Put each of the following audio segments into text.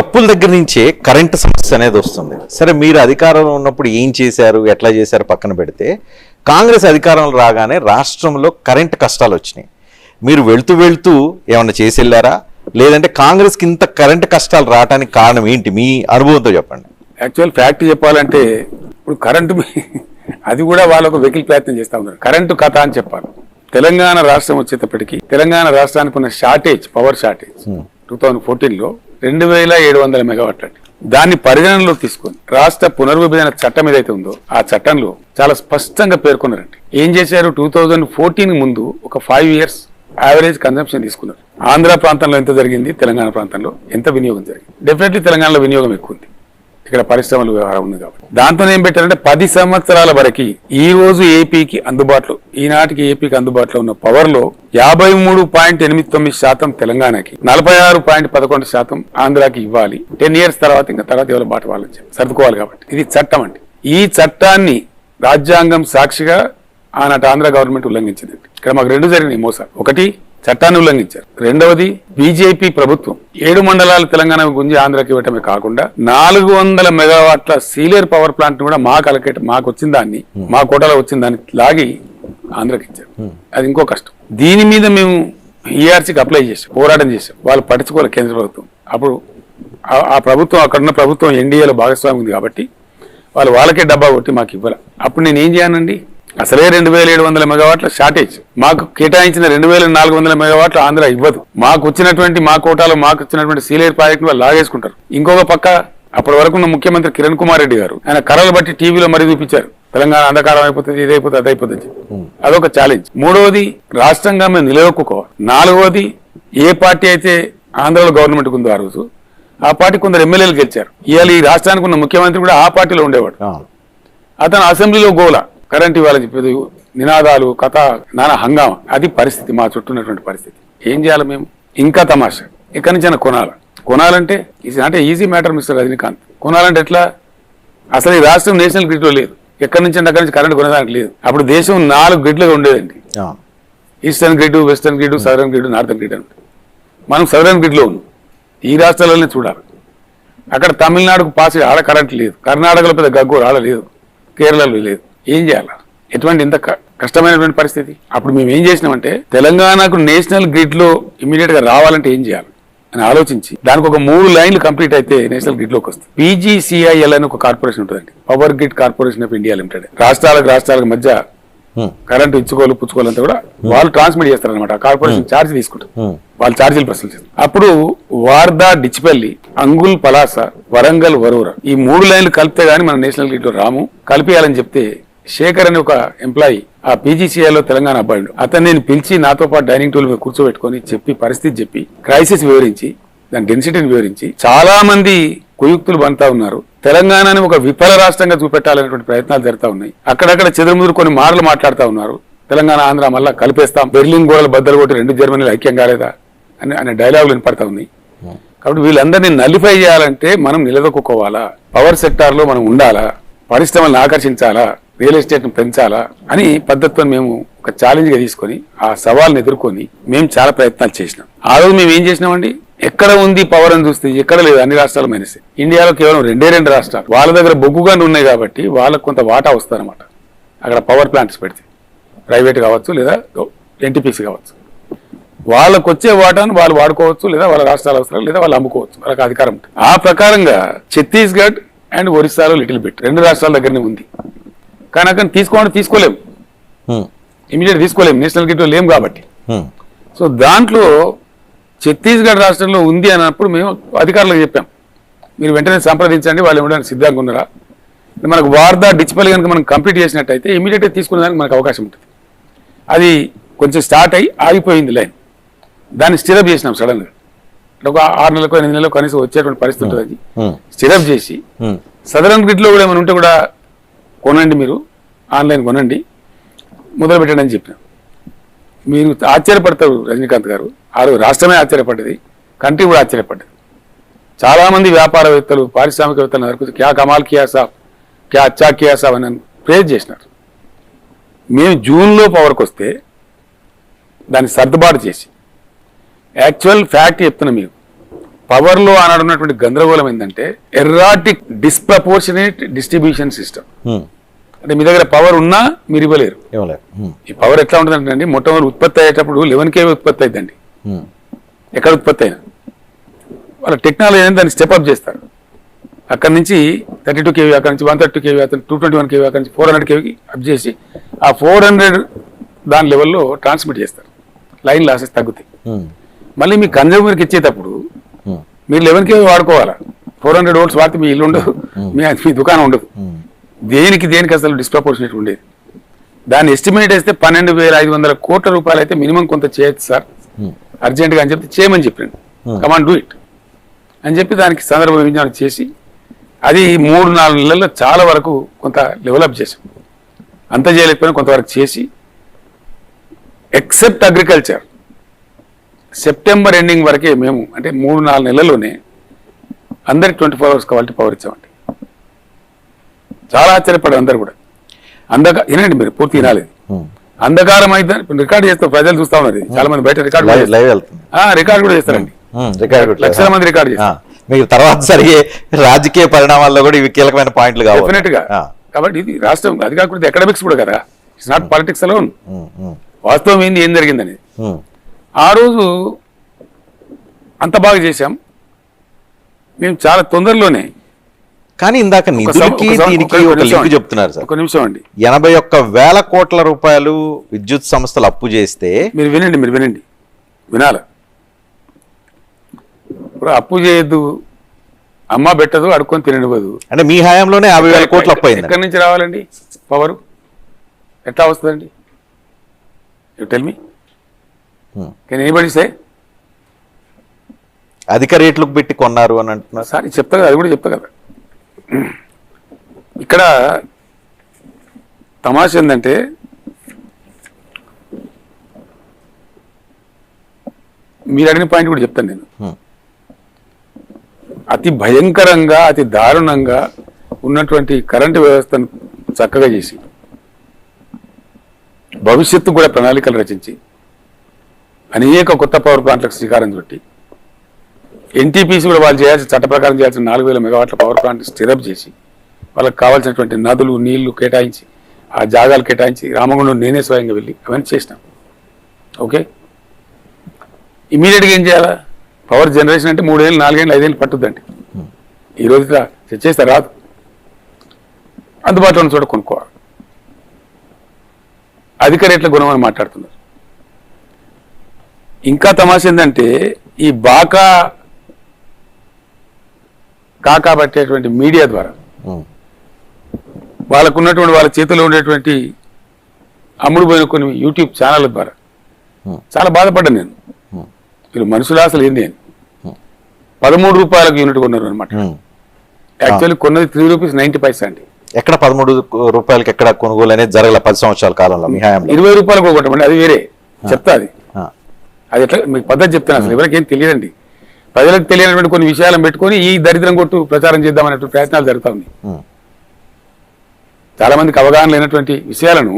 అప్పుల దగ్గర నుంచే కరెంటు సమస్య అనేది వస్తుంది. సరే, మీరు అధికారంలో ఉన్నప్పుడు ఏం చేశారు, ఎట్లా చేశారు పక్కన పెడితే, కాంగ్రెస్ అధికారంలో రాగానే రాష్ట్రంలో కరెంటు కష్టాలు వచ్చినాయి. మీరు వెళ్తూ ఏమన్నా చేసి వెళ్ళారా, లేదంటే కాంగ్రెస్కి ఇంత కరెంటు కష్టాలు రావడానికి కారణం ఏంటి, మీ అనుభవంతో చెప్పండి. యాక్చువల్ ఫ్యాక్ట్ చెప్పాలంటే ఇప్పుడు కరెంటు అది కూడా వాళ్ళకు వెకిల్ ప్రయత్నం చేస్తూ ఉన్నారు. కరెంటు కథ అని చెప్పాలి. తెలంగాణ రాష్ట్రం వచ్చేటప్పటికి తెలంగాణ రాష్ట్రానికి ఉన్న షార్టేజ్, పవర్ షార్టేజ్ 2014లో 2700 మెగావాట్లు. దాన్ని పరిగణనలోకి తీసుకొని రాష్ట్ర పునర్విభజన చట్టం ఏదైతే ఉందో ఆ చట్టంలో చాలా స్పష్టంగా పేర్కొన్నారండి. ఏం చేశారు, 2014 ముందు ఒక 5 years యావరేజ్ కన్సంప్షన్ తీసుకున్నారు. ఆంధ్ర ప్రాంతంలో ఎంత జరిగింది, తెలంగాణ ప్రాంతంలో ఎంత వినియోగం జరిగింది. డెఫినెట్లీ తెలంగాణలో వినియోగం ఎక్కువ ఉంది, ఇక్కడ పరిశ్రమలు వ్యవహారం ఉంది కాబట్టి. దాంతో ఏం పెట్టారంటే 10 సంవత్సరాల వరకు ఈ రోజు ఏపీకి అందుబాటులో, ఈనాటికి ఏపీకి అందుబాటులో ఉన్న పవర్ లో 53.89% తెలంగాణకి, 46.11% ఆంధ్రాకి ఇవ్వాలి. 10 years తర్వాత ఎవరి బాట వాళ్ళని సర్దుకోవాలి కాబట్టి. ఇది చట్టం అండి. ఈ చట్టాన్ని రాజ్యాంగం సాక్షిగా ఆనాటి ఆంధ్ర గవర్నమెంట్ ఉల్లంఘించింది. ఇక్కడ మాకు 2 జరిగినాయి మోసాలు. ఒకటి, చట్టాన్ని ఉల్లంఘించారు. రెండవది, బీజేపీ ప్రభుత్వం 7 మండలాలు తెలంగాణ గుంజి ఆంధ్రాకి ఇవ్వటమే కాకుండా 400 మెగావాట్ల సీలియర్ పవర్ ప్లాంట్ కూడా మాకు వచ్చిన దాన్ని, మా కోటలో వచ్చిన దాన్ని లాగి ఆంధ్రాకి ఇచ్చారు. అది ఇంకో కష్టం. దీని మీద మేము ఈఆర్సీకి అప్లై చేసాం, పోరాటం చేసాం. వాళ్ళు పట్టించుకోవాలి కేంద్ర ప్రభుత్వం. అప్పుడు ఆ ప్రభుత్వం, అక్కడున్న ప్రభుత్వం ఎన్డీఏలో భాగస్వామి ఉంది కాబట్టి వాళ్ళకే డబ్బా కొట్టి మాకు ఇవ్వాలి. అప్పుడు నేను ఏం చేయనండి, అసలే 2700 మెగావాట్ల షార్టేజ్, మాకు కేటాయించిన 2400 మెగావాట్లు ఆంధ్ర ఇవ్వదు. మాకు వచ్చినటువంటి, మా కోటాలో మాకు వచ్చినటువంటి సీలియర్ ప్రాజెక్ట్ వాళ్ళు లాగేసుకుంటారు. ఇంకొక పక్క అప్పటి వరకు ఉన్న ముఖ్యమంత్రి కిరణ్ కుమార్ రెడ్డి గారు ఆయన కర్రలు బట్టి టీవీలో మరీ చూపించారు, తెలంగాణ అంధకారం అయిపోతుంది, ఇదైపోతుంది, అదైపోతుంది. అదొక ఛాలెంజ్. మూడవది, రాష్ట్రంగా మేము నిలదొక్కుకోవాలి. నాలుగవది, ఏ పార్టీ అయితే ఆంధ్రలో గవర్నమెంట్ ఉందో ఆ రోజు ఆ పార్టీ కొందరు ఎమ్మెల్యేలు గెలిచారు. ఇవాళ ఈ రాష్ట్రానికి ఉన్న ముఖ్యమంత్రి కూడా ఆ పార్టీలో ఉండేవాడు. అతను అసెంబ్లీలో గోల కరెంట్ ఇవ్వాలని చెప్పేది, నినాదాలు, కథ, నానా హంగామా. అది పరిస్థితి, మా చుట్టూ ఉన్నటువంటి పరిస్థితి. ఏం చేయాలి మేము? ఇంకా తమాషా, ఎక్కడి నుంచి కొనాలంటే అంటే ఈజీ మ్యాటర్ మిస్టర్ రజనీకాంత్. కొనాలంటే ఎట్లా? అసలు ఈ రాష్ట్రం నేషనల్ గ్రిడ్ లో లేదు. ఎక్కడి నుంచి అక్కడి నుంచి కరెంట్ కొనడానికి లేదు. అప్పుడు దేశం 4 గ్రిడ్లుగా ఉండేదండి. Eastern grid, western grid, southern grid, northern grid అని. మనం సదరన్ గ్రిడ్ లో ఉన్నాం. ఈ రాష్ట్రాలలోనే చూడాలి. అక్కడ తమిళనాడుకు పాస్ ఆడ కరెంట్ లేదు, కర్ణాటకలో పెద్ద గగ్గోరు ఆడ లేదు, కేరళలో లేదు. ఏం చేయాలి? ఎటువంటి ఇంత కష్టమైనటువంటి పరిస్థితి. అప్పుడు మేము ఏం చేసినామంటే, తెలంగాణకు నేషనల్ గ్రిడ్ లో ఇమీడియట్ గా రావాలంటే ఏం చేయాలి అని ఆలోచించి దానికి ఒక 3 లైన్లు కంప్లీట్ అయితే నేషనల్ గ్రిడ్ లోకి వస్తుంది. పీజీసీఐఎల్ అని ఒక కార్పొరేషన్ ఉంటుందండి, power grid corporation of India limited. రాష్ట్రాలకు మధ్య కరెంటు పుచ్చుకోవాలంతా కూడా వాళ్ళు ట్రాన్స్మిట్ చేస్తారనమాట. కార్పొరేషన్ ఛార్జ్ తీసుకుంటారు, వాళ్ళు ఛార్జీలు వసూలు చేస్తారు. అప్పుడు వార్దా, డిచ్పల్లి, అంగుల్, పలాస, వరంగల్, వరూర ఈ 3 లైన్లు కలిపితే గానీ మన నేషనల్ గ్రిడ్ లో రాము. కలిపియాలని చెప్తే శేఖర్ అని ఒక ఎంప్లాయీ ఆ పీజీసీఐలో తెలంగాణ అబ్బాయి, అతను నేను పిలిచి నాతో పాటు డైనింగ్ టేబుల్ మీద కూర్చోబెట్టుకుని చెప్పి పరిస్థితి చెప్పి క్రైసిస్ వివరించి దాని డెన్సిటీని వివరించి చాలా మంది కుయుక్తులు బంతా ఉన్నారు. తెలంగాణని ఒక విఫల రాష్ట్రంగా చూపెట్టాలనేటువంటి ప్రయత్నాలు జరుగుతూ ఉన్నాయి. అక్కడక్కడ చెదురుముదురు కొన్ని మాటలు మాట్లాడుతూ ఉన్నారు. తెలంగాణ ఆంధ్ర మళ్ళా కలిపేస్తాం, బెర్లిన్ గోడలు బద్దలు కొట్టి 2 జర్మనీలు ఐక్యం కాలేదా అనే డైలాగులు వినపడతా ఉన్నాయి. కాబట్టి వీళ్ళందరినీ నలిఫై చేయాలంటే మనం నిలదొక్కుకోవాలా, పవర్ సెక్టార్ లో మనం ఉండాలా, పరిశ్రమలను ఆకర్షించాలా, రియల్ ఎస్టేట్ ను పెంచాలా అని పద్ధతితో మేము ఒక ఛాలెంజ్ గా తీసుకొని ఆ సవాల్ని ఎదుర్కొని మేము చాలా ప్రయత్నాలు చేసినాం. ఆ రోజు మేము ఏం చేసినామండి, ఎక్కడ ఉంది పవర్ అని చూస్తే ఎక్కడ లేదు, అన్ని రాష్ట్రాలు మైనసే. ఇండియాలో కేవలం 2 రాష్ట్రాలు, వాళ్ళ దగ్గర బొగ్గుగానే ఉన్నాయి కాబట్టి వాళ్ళకు కొంత వాటా వస్తారనమాట. అక్కడ పవర్ ప్లాంట్స్ పెడితే ప్రైవేట్ కావచ్చు లేదా ఎన్టీపీసీ కావచ్చు, వాళ్ళకు వచ్చే వాటాను వాళ్ళు వాడుకోవచ్చు, లేదా వాళ్ళ రాష్ట్రాల అవసరాలు, లేదా వాళ్ళు అమ్ముకోవచ్చు, వాళ్ళకి అధికారం ఉంటుంది. ఆ ప్రకారంగా ఛత్తీస్గఢ్ అండ్ ఒరిస్సాలో లిటిల్ బిట్ 2 రాష్ట్రాల దగ్గరనే ఉంది. కానీ అక్కడ తీసుకోలేము, ఇమీడియట్ తీసుకోలేము, నేషనల్ గ్రిడ్ లో లేము కాబట్టి. సో దాంట్లో ఛత్తీస్గఢ్ రాష్ట్రంలో ఉంది అన్నప్పుడు మేము అధికారులకు చెప్పాం, మీరు వెంటనే సంప్రదించండి, వాళ్ళు ఇవ్వడానికి సిద్ధంగా ఉన్నారా. మనకు వార్దా, డిచ్పల్లి కనుక మనం కంప్లీట్ చేసినట్టయితే ఇమీడియట్గా తీసుకునేదానికి మనకు అవకాశం ఉంటుంది. అది కొంచెం స్టార్ట్ అయ్యి ఆగిపోయింది లైన్, దాన్ని స్టిరప్ చేసినాం సడన్ గా. ఒక 6 నెలలకు 8 నెలలకు కనీసం వచ్చేటువంటి పరిస్థితి ఉంటుంది. అది స్టిరప్ చేసి సదరన్ గ్రిడ్ లో కూడా ఏమైనా ఉంటే కూడా కొనండి, మీరు ఆన్లైన్ కొనండి, మొదలు పెట్టండి అని చెప్పినాం. మీరు ఆశ్చర్యపడతారు రజనీకాంత్ గారు, ఆ రోజు రాష్ట్రమే ఆశ్చర్యపడ్డది, కంట్రీ కూడా ఆశ్చర్యపడ్డది. చాలా మంది వ్యాపారవేత్తలు, పారిశ్రామికవేత్తలు వరకు క్యా కమాల్ కియా సాబ్, క్యా అచ్చా కియా సాబ్ అని ప్రేజ్ చేసినారు. మేము జూన్లో పవర్కి వస్తే దాన్ని సర్దుబాటు చేసి, యాక్చువల్ ఫ్యాక్ట్ చెప్తున్నా మీకు, పవర్లో ఆనాడున్నటువంటి గందరగోళం ఏంటంటే ఎర్రాటిక్ డిస్ప్రపోర్షనేట్ డిస్ట్రిబ్యూషన్ సిస్టమ్. అంటే మీ దగ్గర పవర్ ఉన్నా మీరు ఇవ్వలేరు. ఈ పవర్ ఎట్లా ఉంటుందంటే అండి, మొట్టమొదటి ఉత్పత్తి అయ్యేటప్పుడు 11 kV ఉత్పత్తి అవుతుందండి. ఎక్కడ ఉత్పత్తి అయినా వాళ్ళ టెక్నాలజీ అనేది దాన్ని స్టెప్అప్ చేస్తారు. అక్కడ నుంచి 32 kV, అక్కడ నుంచి 132 kV, అక్కడ 221 kV, అక్కడ నుంచి 400 kV అప్ చేసి ఆ 400 దాని లెవెల్లో ట్రాన్స్మిట్ చేస్తారు. లైన్ లాసెస్ తగ్గుతాయి. మళ్ళీ మీ కన్జ్యూమర్కి ఇచ్చేటప్పుడు మీరు 11 kV వాడుకోవాలా. 400 volts వాడితే మీ ఇల్లు ఉండదు, మీ దుకాణం ఉండదు. దేనికి అసలు డిస్ప్రపోర్షనేట్ ఉండేది. దాన్ని ఎస్టిమేట్ వేస్తే 12,500 కోట్ల రూపాయలు అయితే మినిమం కొంత చేయొచ్చు సార్ అర్జెంట్గా అని చెప్పి చేయమని చెప్పాను. కమాన్ డూ ఇట్ అని చెప్పి దానికి సందర్భ విజ్ఞానం చేసి అది 3-4 నెలల్లో చాలా వరకు కొంత డెవలప్ చేసాం. అంత చేయలేకపోయినా కొంతవరకు చేసి ఎక్సెప్ట్ అగ్రికల్చర్ సెప్టెంబర్ ఎండింగ్ వరకే మేము అంటే 3-4 నెలల్లోనే అందరికి 24 hours క్వాలిటీ పవర్ ఇచ్చామండి. చాలా ఆశ్చర్యపడారు అందరు కూడా. వినండి, మీరు పూర్తి వినాలేదు. అంధకారం అయితే రికార్డు చేస్తారు, ప్రజలు చూస్తా ఉన్నారు. చాలా మంది బయట రికార్డు కూడా చేస్తారండి. లక్షల మంది రికార్డు చేస్తారు. మీకు తర్వాత జరిగే రాజకీయ పరిణామాల్లో కూడా ఇవి కీలకమైన పాయింట్లు డెఫినెట్ గా. కాబట్టి ఇది రాష్ట్రం, అది కాకుండా ఎకనామిక్స్ కూడా కదా, ఇట్స్ నాట్ పాలిటిక్స్ అలోన్. వాస్తవం ఏంది, ఏం జరిగిందని ఆ రోజు అంత బాగా చేశాం మేము చాలా తొందరలోనే. కానీ ఇందాక నిధులకి దీనికి ఒక లింక్ చెప్తున్నారు సార్. ఒక నిమిషం అండి. 81,000 కోట్ల రూపాయలు విద్యుత్ సంస్థలు అప్పు చేస్తే మీరు వినండి వినాల. ఇప్పుడు అప్పు చేయొద్దు, అమ్మ పెట్టదు, అడుక్కొని తిననివ్వదు. అంటే మీ హయాంలోనే 50,000 కోట్లు అప్పు అయింది. ఎక్కడి నుంచి రావాలండి పవర్? ఎట్లా వస్తుందండి? You tell me, can anybody say? అధిక రేట్లకు పెట్టి కొన్నారు అని అంటున్నారు సార్. చెప్తా కదా, అది కూడా చెప్తా కదా. ఇక్కడ తమాష ఏంటంటే మీరు అడిగిన పాయింట్ కూడా చెప్తాను నేను. అతి భయంకరంగా, అతి దారుణంగా ఉన్నటువంటి కరెంటు వ్యవస్థను చక్కగా చేసి భవిష్యత్తు కూడా ప్రణాళికలు రచించి అనేక కొత్త పవర్ ప్లాంట్లకు శ్రీకారం చుట్టి ఎన్టీపీసీ కూడా వాళ్ళు చేయాల్సిన చట్ట ప్రకారం చేయాల్సిన 4,000 మెగావాట్ల పవర్ ప్లాంట్ స్టిరప్ చేసి వాళ్ళకి కావాల్సినటువంటి నదులు నీళ్లు కేటాయించి ఆ జాగాలు కేటాయించి రామగుండం నేనే స్వయంగా వెళ్ళి అవన్నీ చేసినాం. ఓకే, ఇమీడియట్గా ఏం చేయాలా? పవర్ జనరేషన్ అంటే 3 ఏళ్ళు 4 ఏళ్ళు 5 ఏళ్ళు పట్టుద్దండి. ఈ రోజు చేస్తే రాదు. అందుబాటులో ఉన్న చోట కొనుక్కోవాలి. అధిక రేట్ల గుణమని మాట్లాడుతున్నారు. ఇంకా తమాష ఏంటంటే ఈ కాకా పట్టేటువంటి మీడియా ద్వారా వాళ్ళకు ఉన్నటువంటి వాళ్ళ చేతిలో ఉండేటువంటి అమ్ముడుపోయిన కొన్ని యూట్యూబ్ ఛానళ్ళ ద్వారా చాలా బాధపడ్డాను నేను. వీళ్ళు మనుషులు అసలు ఏంది అని 13 రూపాయలకు యూనిట్ కొన్నారు అనమాట. యాక్చువల్లీ కొన్నది ₹3.90 అండి. ఎక్కడ 13 రూపాయలకి ఎక్కడ కొనుగోలు అనేది జరగల 10 సంవత్సరాల కాలంలో. మీ హయాంలో 20 రూపాయలకు కొట్టమండి, అది వేరే చెప్తా. అది ఎట్లా మీకు పద్ధతి చెప్తాను. అసలు ఎవరికి ఏం తెలియదండి. ప్రజలకు తెలియనటువంటి కొన్ని విషయాలను పెట్టుకొని ఈ దరిద్రం కొట్టు ప్రచారం చేద్దామనే ప్రయత్నాలు జరుగుతా ఉన్నాయి. చాలా మందికి అవగాహన లేనటువంటి విషయాలను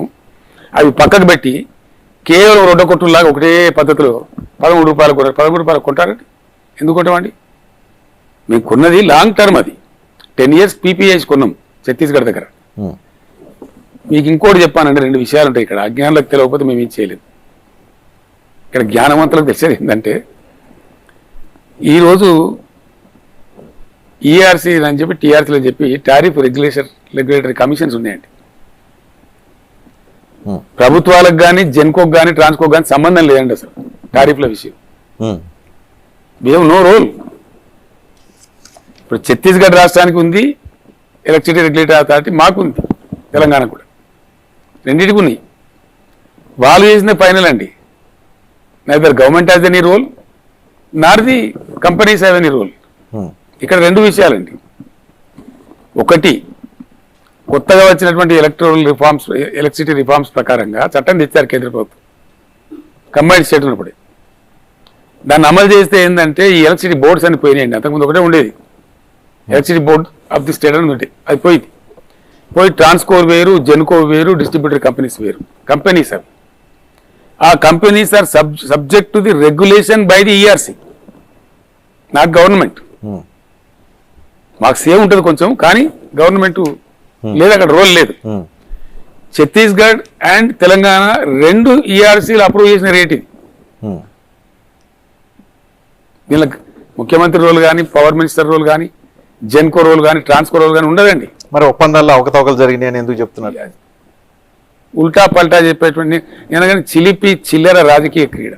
అవి పక్కకు పెట్టి కేవలం రొడ్డ కొట్టులాగా ఒకటే పద్ధతిలో 13 రూపాయలు కొన్నారు. 13 రూపాయలు కొంటారండి. ఎందుకు కొంటామండి? మేము కొన్నది లాంగ్ టర్మ్, అది 10 years పీపీఐస్ కొన్నాం ఛత్తీస్గఢ్ దగ్గర. మీకు ఇంకోటి చెప్పానండి, 2 విషయాలు ఉంటాయి ఇక్కడ. అజ్ఞానులకు తెలియకపోతే మేము ఏం చేయలేము. ఇక్కడ జ్ఞానవంతులకు తెలిసేది ఏంటంటే ఈరోజు ఈఆర్సీ అని చెప్పి టీఆర్సీలు అని చెప్పి టారిఫ్ రెగ్యులేటరీ కమిషన్స్ ఉన్నాయండి. ప్రభుత్వాలకు కానీ జెన్కోకి కానీ ట్రాన్స్కోకి కానీ సంబంధం లేదండి అసలు టారిఫ్ల విషయం. We have no role. ఇప్పుడు ఛత్తీస్గఢ్ రాష్ట్రానికి ఉంది ఎలక్ట్రిసిటీ రెగ్యులేటరీ అథారిటీ, మాకు ఉంది తెలంగాణ కూడా, రెండింటికి ఉన్నాయి. వాళ్ళు చేసిన ఫైనల్ అండి. Neither government has any role nor the companies have any role. ఇక్కడ 2 విషయాలండి. ఒకటి, కొత్తగా వచ్చినటువంటి ఎలక్ట్రిసిటీ రిఫార్మ్స్ ప్రకారంగా చట్టం తెచ్చారు కేంద్ర ప్రభుత్వం కంబైన్డ్ స్టేట్ ఉన్నప్పుడే. దాన్ని అమలు చేస్తే ఏంటంటే ఈ ఎలక్ట్రిసిటీ బోర్డ్స్ అని పోయినాయండి. అంతకుముందు ఒకటే ఉండేది, electricity board of the state అని ఉంటే అది పోయింది. పోయి ట్రాన్స్కోర్ వేరు, జెన్కో వేరు, డిస్ట్రిబ్యూటర్ కంపెనీస్ వేరు. కంపెనీస్ అవి. ఆ companies are subject to the regulation by the ERC. నాకు గవర్నమెంట్, మాకు సేవ్ ఉంటుంది కొంచెం, కానీ గవర్నమెంట్ లేదు, అక్కడ రోల్ లేదు. ఛత్తీస్గఢ్ అండ్ తెలంగాణ రెండు ఈఆర్సీలు అప్రూవ్ చేసిన రేట్ ఇది. దీనికి ముఖ్యమంత్రి రోల్ కానీ, పవర్ మినిస్టర్ రోల్ కానీ, జెన్కో రోల్ కానీ, ట్రాన్స్కో రోల్ కానీ ఉండదండి. మరి ఒప్పందాల్లో అవకతవకలు జరిగినాయి అని ఎందుకు చెప్తున్నారు? ఉల్టా పల్టా చెప్పేటువంటి ఎందుకని చిలిపి చిల్లర రాజకీయ క్రీడ,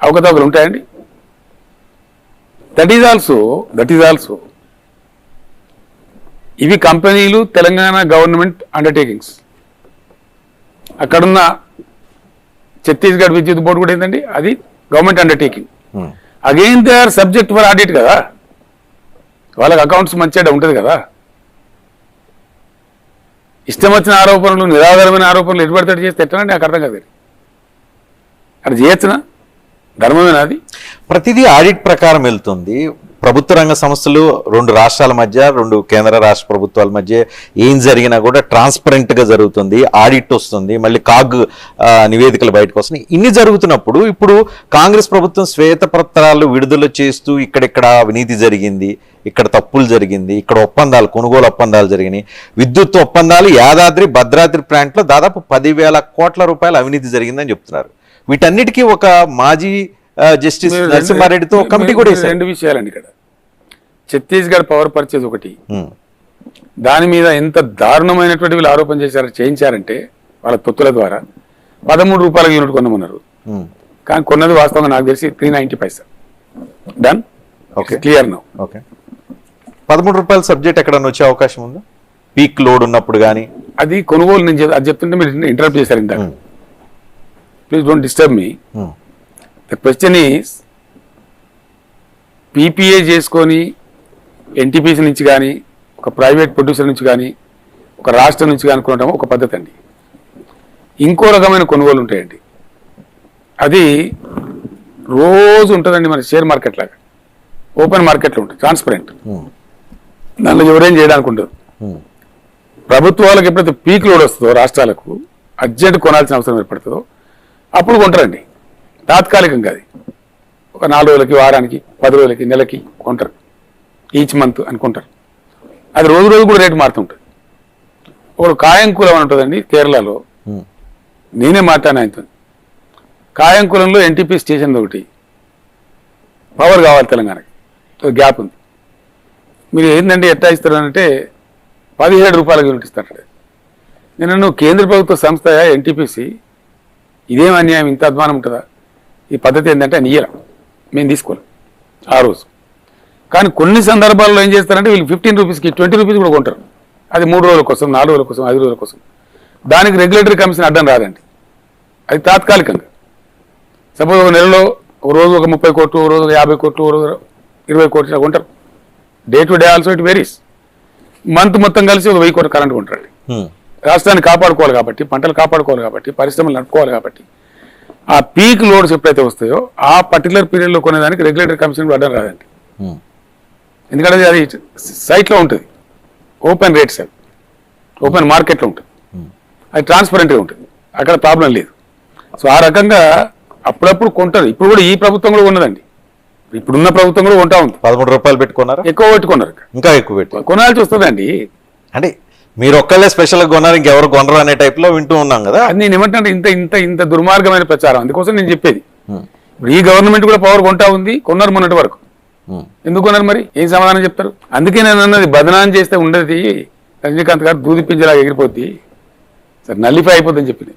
అవకతవకలు ఉంటాయండి. దట్ ఈజ్ ఆల్సో ఇవి కంపెనీలు తెలంగాణ గవర్నమెంట్ అండర్టేకింగ్స్. అక్కడున్న ఛత్తీస్గఢ్ విద్యుత్ బోర్డు కూడా ఏంటండి, అది government undertaking. Again they are subject for audit కదా, వాళ్ళకి అకౌంట్స్ మంచిగా ఉంటుంది కదా. ఇష్టం వచ్చిన ఆరోపణలు, నిరాధారమైన ఆరోపణలు ఎటుపడితే చేస్తే ఎట్టనండి, నాకు అర్థం కాదు. అది చేయొచ్చునా? ధర్మమేనా అది? ప్రతిదీ ఆడిట్ ప్రకారం వెళ్తుంది. ప్రభుత్వ రంగ సంస్థలు రెండు రాష్ట్రాల మధ్య, రెండు కేంద్ర రాష్ట్ర ప్రభుత్వాల మధ్య ఏం జరిగినా కూడా ట్రాన్స్పరెంట్ గా జరుగుతుంది, ఆడిట్ వస్తుంది, మళ్ళీ కాగ్ నివేదికలు బయటకు వస్తున్నాయి. ఇన్ని జరుగుతున్నప్పుడు ఇప్పుడు కాంగ్రెస్ ప్రభుత్వం శ్వేతపత్రాలు విడుదల చేస్తూ ఇక్కడిక్కడ అవినీతి జరిగింది, ఇక్కడ తప్పులు జరిగింది, ఇక్కడ ఒప్పందాలు, కొనుగోలు ఒప్పందాలు జరిగినాయి, విద్యుత్ ఒప్పందాలు, యాదాద్రి భద్రాద్రి ప్లాంట్లో దాదాపు 10,000 కోట్ల రూపాయల అవినీతి జరిగిందని చెప్తున్నారు. వీటన్నిటికీ ఒక మాజీ జస్టిస్ నరసింహారెడ్డితో కమిటీ కూడా వేశారు. రెండు విషయాలండి ఇక్కడ. ఛత్తీస్గఢ్ పవర్ పర్చేజ్ ఒకటి, దాని మీద ఎంత దారుణమైనటువంటి వీళ్ళు ఆరోపణ చేయించారంటే వాళ్ళ తొత్తుల ద్వారా 13 రూపాయల యూనిట్ కొనమన్నారు. కానీ కొన్నది వాస్తవంగా నాకు తెలిసి 390 paisa. Done, clear now. Okay, 13 రూపాయల సబ్జెక్ట్ ఎక్కడన్నా వచ్చే అవకాశం ఉందా? పీక్ లోడ్ ఉన్నప్పుడు కానీ అది కొనుగోలు, నేను అది చెప్తుంటే మీరు ఇంటరప్ట్ చేశారు ఇందాక. Please don't disturb me. The question is, PPA చేసుకొని ఎన్టీపీసీ నుంచి కానీ, ఒక ప్రైవేట్ ప్రొడ్యూసర్ నుంచి కానీ, ఒక రాష్ట్రం నుంచి కానీ కొనడం ఒక పద్ధతి అండి. ఇంకో రకమైన కొనుగోలు ఉంటాయండి, అది రోజు ఉంటుందండి. మన షేర్ మార్కెట్ లాగా ఓపెన్ మార్కెట్లో ఉంటుంది, ట్రాన్స్పరెంట్. దానిలో ఎవరేం చేయడానికి ఉండదు. ప్రభుత్వాలకు ఎప్పుడైతే పీక్ లోడ్ వస్తుందో, రాష్ట్రాలకు అర్జెంట్ కొనాల్సిన అవసరం ఏర్పడుతుందో అప్పుడు కొంటారండి. తాత్కాలికంగా అది ఒక 4 రోజులకి, వారానికి, 10 రోజులకి, నెలకి కొంటారు, ఈచ్ మంత్ అనుకుంటారు. అది రోజు రోజు కూడా రేటు మారుతుంటుంది. ఒకడు కాయంకులం అని ఉంటుందండి కేరళలో, నేనే మాట్లాడిన ఆయనతో. కాయంకులంలో ఎన్టీపీ స్టేషన్ ఒకటి, పవర్ కావాలి తెలంగాణకి, గ్యాప్ ఉంది. మీరు ఏంటంటే ఎట్లా ఇస్తారు అంటే 17 రూపాయల యూనిట్ ఇస్తారు. నేను కేంద్ర ప్రభుత్వ సంస్థ ఎన్టీపీసీ, ఇదేం అన్యాయం, ఇంత అధ్వానం ఉంటుందా? ఈ పద్ధతి ఏంటంటే అని ఇయ్యాల, మేము తీసుకోలేం ఆ రోజు. కానీ కొన్ని సందర్భాల్లో ఏం చేస్తారంటే వీళ్ళు 15 రూపీస్కి 20 రూపీస్ కూడా కొంటారు. అది 3 రోజుల కోసం, 4 రోజుల కోసం, 5 రోజుల కోసం. దానికి రెగ్యులేటరీ కమిషన్ అడ్డం రాదండి, అది తాత్కాలికంగా. సపోజ్ ఒక నెలలో ఒక రోజు ఒక 30 కోట్లు, ఒక రోజు 50 కోట్లు, ఒక రోజు 20 కోట్లు కొంటారు. Day to day also it varies. Month మొత్తం కలిసి ఒక 1000 కోట్లు కరెంట్ కొంటారండి. రాష్ట్రాన్ని కాపాడుకోవాలి కాబట్టి, పంటలు కాపాడుకోవాలి కాబట్టి, పరిశ్రమలు నడుపుకోవాలి కాబట్టి, ఆ పీక్ లోడ్స్ ఎప్పుడైతే వస్తాయో ఆ పర్టికులర్ పీరియడ్లో కొనేదానికి రెగ్యులేటరీ కమిషన్ అడ్డం రాదండి. ఎందుకంటే అది సైట్లో ఉంటుంది, ఓపెన్ రేట్స్, అది ఓపెన్ మార్కెట్లో ఉంటుంది, అది ట్రాన్స్పరెంట్గా ఉంటుంది, అక్కడ ప్రాబ్లం లేదు. సో ఆ రకంగా అప్పుడప్పుడు కొంటారు. ఇప్పుడు కూడా ఈ ప్రభుత్వం కూడా ఉన్నదండి, ఇప్పుడున్న ప్రభుత్వం కూడా కొంటా ఉంది. 13 రూపాయలు పెట్టుకున్నారు, ఎక్కువ పెట్టుకున్నారు, ఇంకా ఎక్కువ పెట్టి కొనాల్సి వస్తుందండి. అంటే మీరు ఒక్కళ్ళే స్పెషల్గా కొన్నారు, ఇంకెవరు కొనరు అనే టైప్లో వింటూ ఉన్నాం కదా. అది నేను ఏమంటే ఇంత ఇంత ఇంత దుర్మార్గమైన ప్రచారం, అందుకోసం నేను చెప్పేది. ఇప్పుడు ఈ గవర్నమెంట్ కూడా పవర్ కొంటా ఉంది, కొన్నారు మొన్నటి వరకు. ఎందుకు కొన్నారు మరి? ఏం సమాధానం చెప్తారు? అందుకే నేను అన్నది, బదనాం చేస్తే ఉండేది రజనీకాంత్ గారు దూది పింజలాగా ఎగిరిపోద్ది, సరే నల్లిఫై అయిపోద్దని చెప్పింది.